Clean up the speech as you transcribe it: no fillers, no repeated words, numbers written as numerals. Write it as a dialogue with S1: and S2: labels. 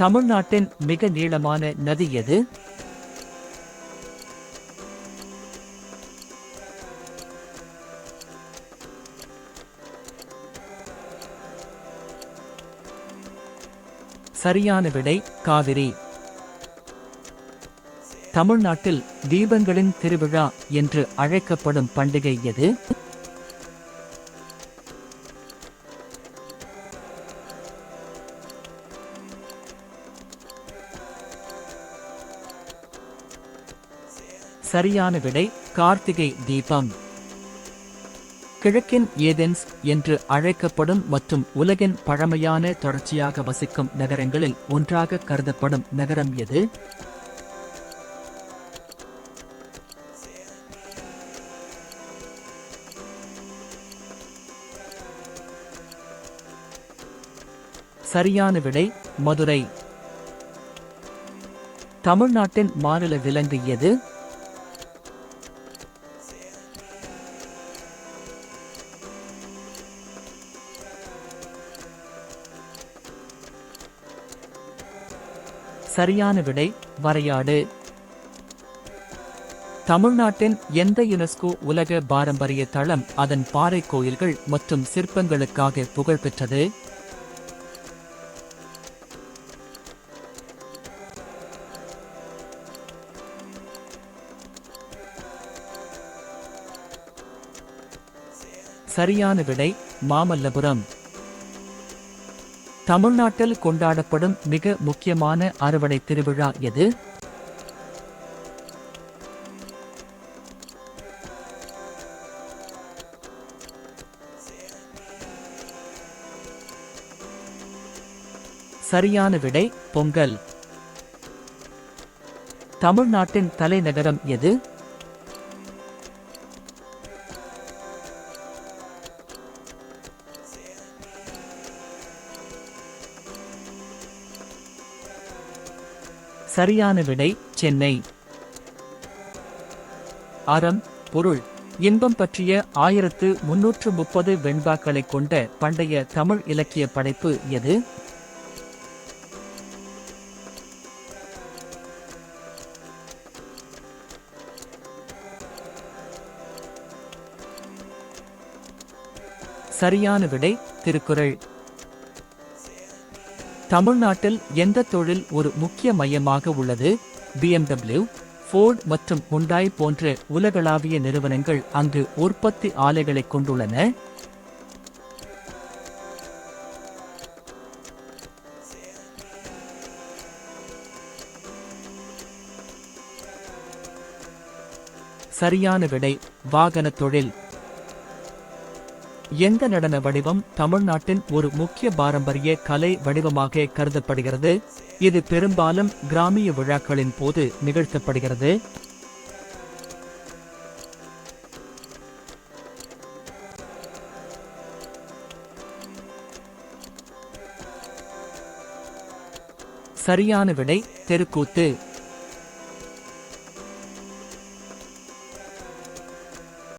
S1: தமிழ்நாட்டின் மிக நீளமான நதி எது? சரியான விடை காவிரி. தமிழ்நாட்டில் தீபங்களின் திருவிழா என்று அழைக்கப்படும் பண்டிகை எது? சரியான விடை கார்த்திகை தீபம். கிழக்கின் ஏதென்ஸ் என்று அழைக்கப்படும் மற்றும் உலகின் பழமையான தொடர்ச்சியாக வசிக்கும் நகரங்களில் ஒன்றாக கருதப்படும் நகரம் எது? சரியான விடை மதுரை. தமிழ்நாட்டின் மாநில விலங்கு எது? சரியான விடை வரையாடு. தமிழ்நாட்டின் எந்த யுனெஸ்கோ உலக பாரம்பரிய தளம் அதன் பாறை கோயில்கள் மற்றும் சிற்பங்களுக்காக புகழ்பெற்றது? சரியான விடை மாமல்லபுரம். தமிழ்நாட்டில் கொண்டாடப்படும் மிக முக்கியமான அறுவடை திருவிழா எது? சரியான விடை பொங்கல். தமிழ்நாட்டின் தலைநகரம் எது? சரியான விடை சென்னை. அறம், பொருள், இன்பம் பற்றிய 1330 வெண்பாக்களைக் கொண்ட பண்டைய தமிழ் இலக்கிய படைப்பு எது? சரியான விடை திருக்குறள். தமிழ்நாட்டில் எந்த தொழில் ஒரு முக்கிய மையமாக உள்ளது? BMW, ஃபோர்ட் மற்றும் ஹுண்டாய் போன்ற உலகளாவிய நிறுவனங்கள் அங்கு உற்பத்தி ஆலைகளைக் கொண்டுள்ளன. சரியான விடை வாகன தொழில். எந்த நடன வடிவம் தமிழ்நாட்டின் ஒரு முக்கிய பாரம்பரிய கலை வடிவமாக கருதப்படுகிறது? இது பெரும்பாலும் கிராமிய விழாக்களின் போது நிகழ்த்தப்படுகிறது. சரியான விடை தெருக்கூத்து.